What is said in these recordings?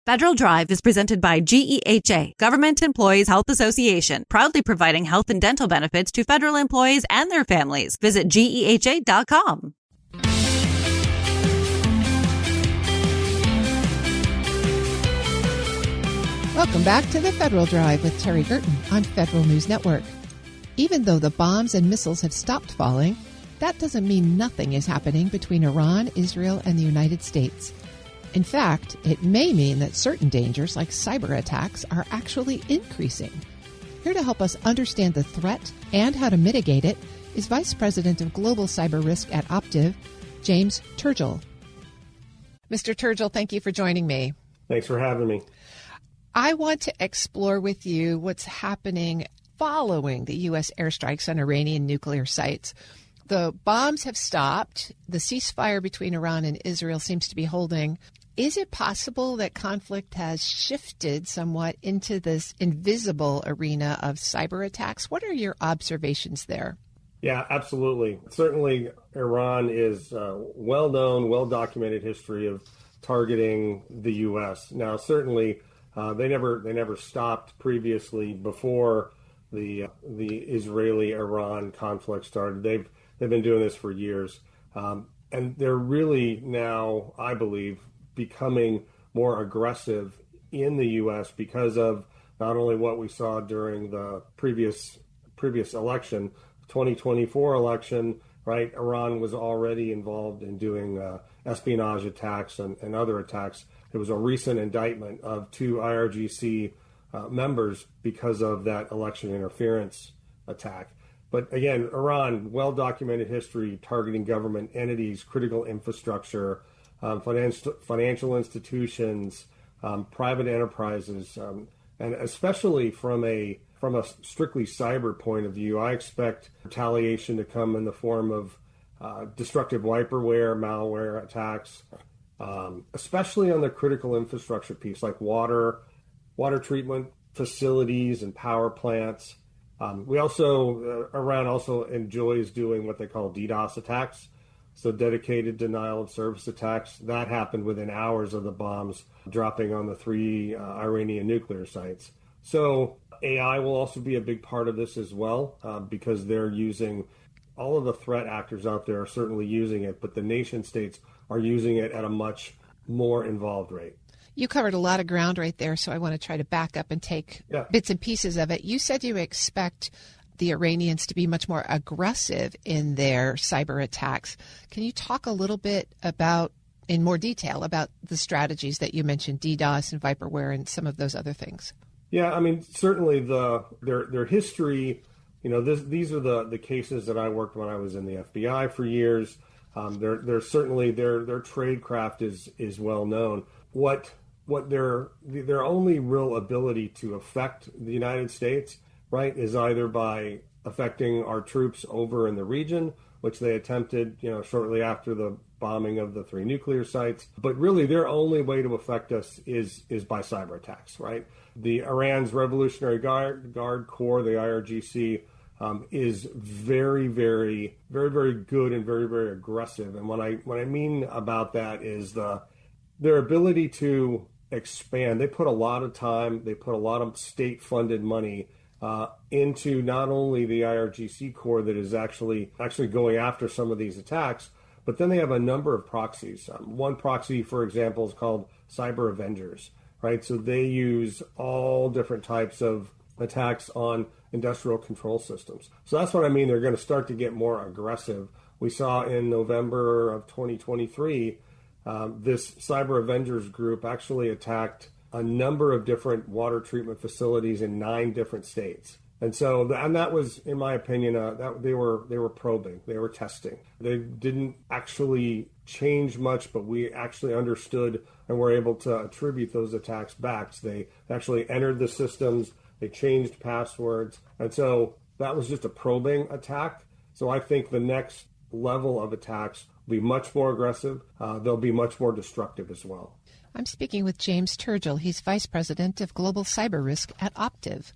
Federal Drive is presented by GEHA, Government Employees Health Association, proudly providing health and dental benefits to federal employees and their families. Visit GEHA.com. Welcome back to the Federal Drive with Terry Gerton on Federal News Network. Even though the bombs and missiles have stopped falling, that doesn't mean nothing is happening between Iran, Israel, and the United States. In fact, it may mean that certain dangers, like cyber attacks, are actually increasing. Here to help us understand the threat and how to mitigate it is Vice President of Global Cyber Risk at Optiv, James Turgell. Mr. Turgell, thank you for joining me. Thanks for having me. I want to explore with you what's happening following the U.S. airstrikes on Iranian nuclear sites. The bombs have stopped. The ceasefire between Iran and Israel seems to be holding. Is it possible that conflict has shifted somewhat into this invisible arena of cyber attacks? What are your observations there? Yeah, absolutely. Certainly, Iran is well-known, well-documented history of targeting the U.S. Now, certainly, they never stopped previously before the Israeli-Iran conflict started. They've been doing this for years, and they're really now, I believe, becoming more aggressive in the U.S. because of not only what we saw during the previous election, 2024 election, right? Iran was already involved in doing espionage attacks and other attacks. There was a recent indictment of 2 IRGC members because of that election interference attack. But again, Iran, well-documented history targeting government entities, critical infrastructure, financial institutions, private enterprises, and especially from a strictly cyber point of view, I expect retaliation to come in the form of destructive wiperware, malware attacks, especially on the critical infrastructure piece, like water treatment facilities and power plants. Iran also enjoys doing what they call DDoS attacks, so dedicated denial of service attacks. That happened within hours of the bombs dropping on the 3 Iranian nuclear sites. So AI will also be a big part of this as well, because they're using, all of the threat actors out there are certainly using it, but the nation states are using it at a much more involved rate. You covered a lot of ground right there, so I want to try to back up and take bits and pieces of it. You said you expect the Iranians to be much more aggressive in their cyber attacks. Can you talk a little bit about, in more detail, about the strategies that you mentioned, DDoS and Viperware and some of those other things? Yeah, I mean, certainly their history, these are the cases that I worked when I was in the FBI for years. They're certainly their tradecraft is well known. What their only real ability to affect the United States, right, is either by affecting our troops over in the region, which they attempted, shortly after the bombing of the 3 nuclear sites. But really, their only way to affect us is by cyber attacks, right? The Iran's Revolutionary Guard Corps, the IRGC, is very, very, very, very good and very, very aggressive. And what I mean about that is their ability to expand. They put a lot of time, they put a lot of state-funded money into not only the IRGC Corps that is actually going after some of these attacks, but then they have a number of proxies. One proxy, for example, is called Cyber Avengers, right? So they use all different types of attacks on industrial control systems. So that's what I mean. They're going to start to get more aggressive. We saw in November of 2023, this Cyber Avengers group actually attacked a number of different water treatment facilities in 9 different states. And so, that was, in my opinion, that they were probing, they were testing. They didn't actually change much, but we actually understood and were able to attribute those attacks back. So they actually entered the systems, they changed passwords, and so that was just a probing attack. So I think the next level of attacks will be much more aggressive. They'll be much more destructive as well. I'm speaking with James Turgell. He's Vice President of Global Cyber Risk at Optiv.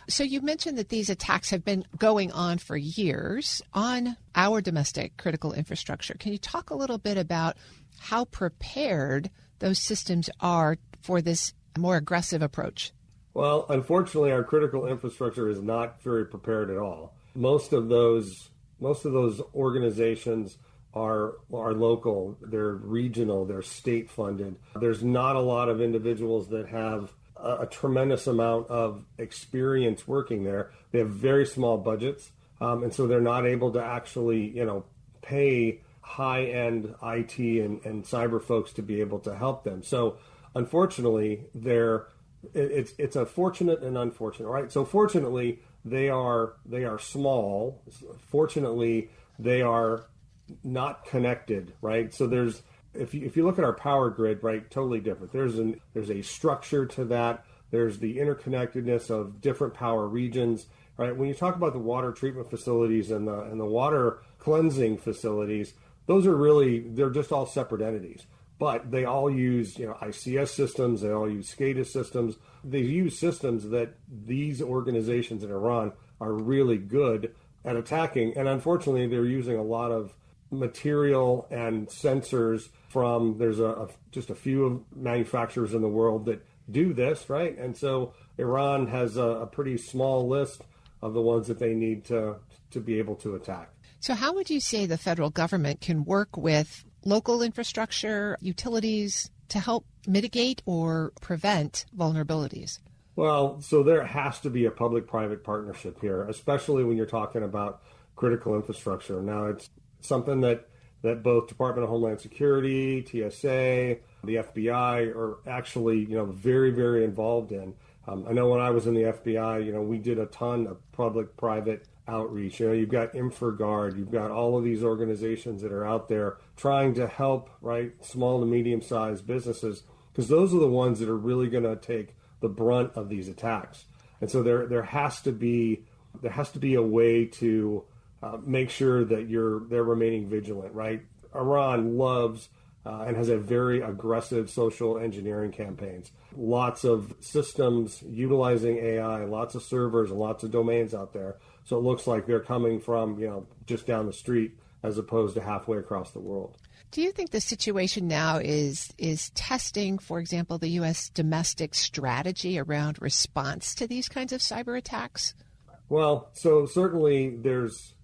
So you mentioned that these attacks have been going on for years on our domestic critical infrastructure. Can you talk a little bit about how prepared those systems are for this more aggressive approach? Well, unfortunately, our critical infrastructure is not very prepared at all. Most of those organizations are local, they're regional, they're state funded. There's not a lot of individuals that have a tremendous amount of experience working there. They have very small budgets, and so they're not able to actually, pay high-end IT and cyber folks to be able to help them. So, unfortunately, it's a fortunate and unfortunate, right? So, fortunately, they are small. Fortunately, they are not connected, right? So if you look at our power grid, right, totally different. There's a structure to that. There's the interconnectedness of different power regions, right? When you talk about the water treatment facilities and the water cleansing facilities, they're just all separate entities. But they all use, ICS systems. They all use SCADA systems. They use systems that these organizations in Iran are really good at attacking. And unfortunately, they're using a lot of material and sensors from, there's just a few manufacturers in the world that do this, right? And so Iran has a pretty small list of the ones that they need to be able to attack. So how would you say the federal government can work with local infrastructure, utilities to help mitigate or prevent vulnerabilities? Well, so there has to be a public-private partnership here, especially when you're talking about critical infrastructure. Now, it's something that both Department of Homeland Security, TSA, the FBI are actually, very, very involved in. I know when I was in the FBI, we did a ton of public-private outreach. You've got InfraGard, you've got all of these organizations that are out there trying to help, right, small to medium-sized businesses, because those are the ones that are really going to take the brunt of these attacks. And so there has to be a way to make sure that they're remaining vigilant, right? Iran loves and has a very aggressive social engineering campaigns. Lots of systems utilizing AI, lots of servers and lots of domains out there. So it looks like they're coming from, just down the street as opposed to halfway across the world. Do you think the situation now is testing, for example, the U.S. domestic strategy around response to these kinds of cyber attacks? Well, so certainly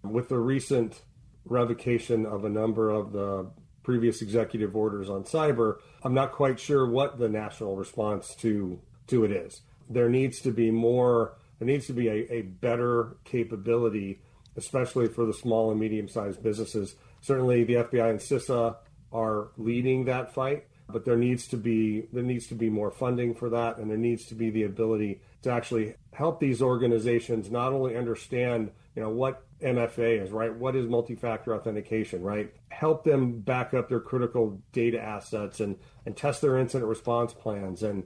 with the recent revocation of a number of the previous executive orders on cyber, I'm not quite sure what the national response to it is. There needs to be a better capability, especially for the small and medium-sized businesses. Certainly the FBI and CISA are leading that fight, but there needs to be more funding for that, and there needs to be the ability to actually help these organizations not only understand, what MFA is, right? What is multi-factor authentication, right? Help them back up their critical data assets and test their incident response plans and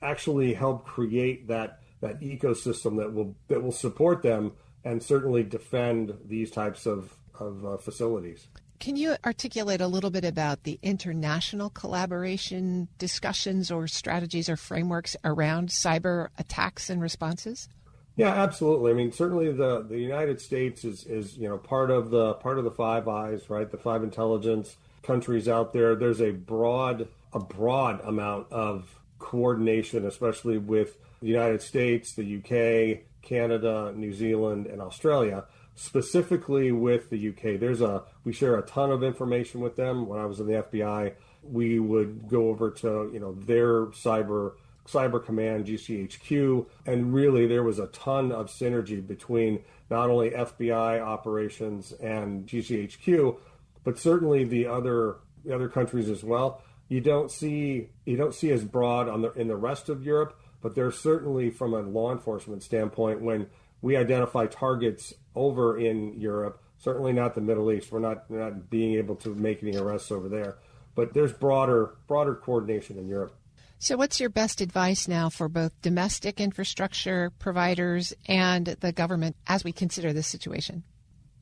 actually help create that ecosystem that will support them and certainly defend these types of facilities. Can you articulate a little bit about the international collaboration discussions or strategies or frameworks around cyber attacks and responses? Yeah, absolutely. I mean, certainly the United States is part of the Five Eyes, right? The five intelligence countries out there. There's a broad amount of coordination, especially with the United States, the UK, Canada, New Zealand, and Australia. Specifically with the UK, we share a ton of information with them. When I was in the FBI, we would go over to their cyber command, GCHQ, and really there was a ton of synergy between not only FBI operations and GCHQ, but certainly the other countries as well. You don't see as broad in the rest of Europe, but there's certainly from a law enforcement standpoint when we identify targets over in Europe, certainly not the Middle East. We're not being able to make any arrests over there, but there's broader coordination in Europe. So what's your best advice now for both domestic infrastructure providers and the government as we consider this situation?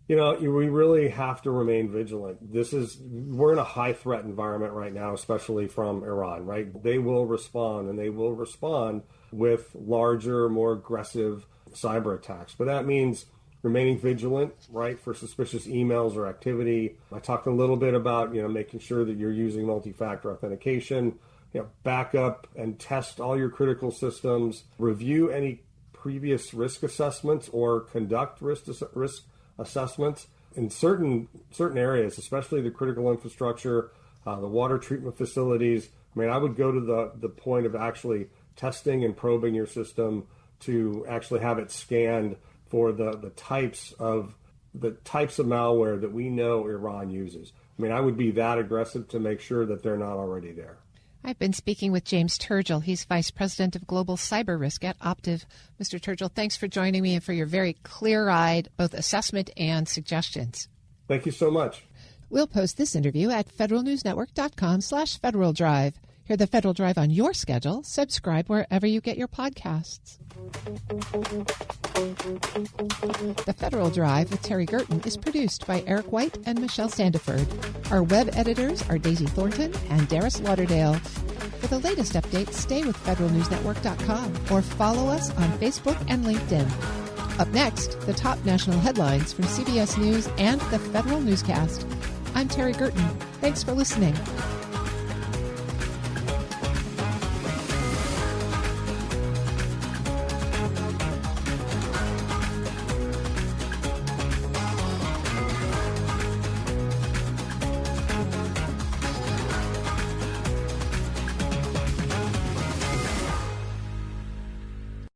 We really have to remain vigilant. We're in a high threat environment right now, especially from Iran, right? They will respond, and they will respond with larger, more aggressive cyber attacks. But that means remaining vigilant, right, for suspicious emails or activity. I talked a little bit about, making sure that you're using multi-factor authentication. back up and test all your critical systems, review any previous risk assessments or conduct risk assessments in certain areas, especially the critical infrastructure, the water treatment facilities. I mean, I would go to the point of actually testing and probing your system to actually have it scanned for the types of malware that we know Iran uses. I mean, I would be that aggressive to make sure that they're not already there. I've been speaking with James Turgel. He's Vice President of Global Cyber Risk at Optiv. Mr. Turgel, thanks for joining me and for your very clear-eyed both assessment and suggestions. Thank you so much. We'll post this interview at federalnewsnetwork.com/Federal Drive. Hear the Federal Drive on your schedule. Subscribe wherever you get your podcasts. The Federal Drive with Terry Gerton is produced by Eric White and Michelle Sandiford. Our web editors are Daisy Thornton and Darius Lauderdale. For the latest updates, stay with federalnewsnetwork.com or follow us on Facebook and LinkedIn. Up next, the top national headlines from CBS News and the Federal Newscast. I'm Terry Gerton. Thanks for listening.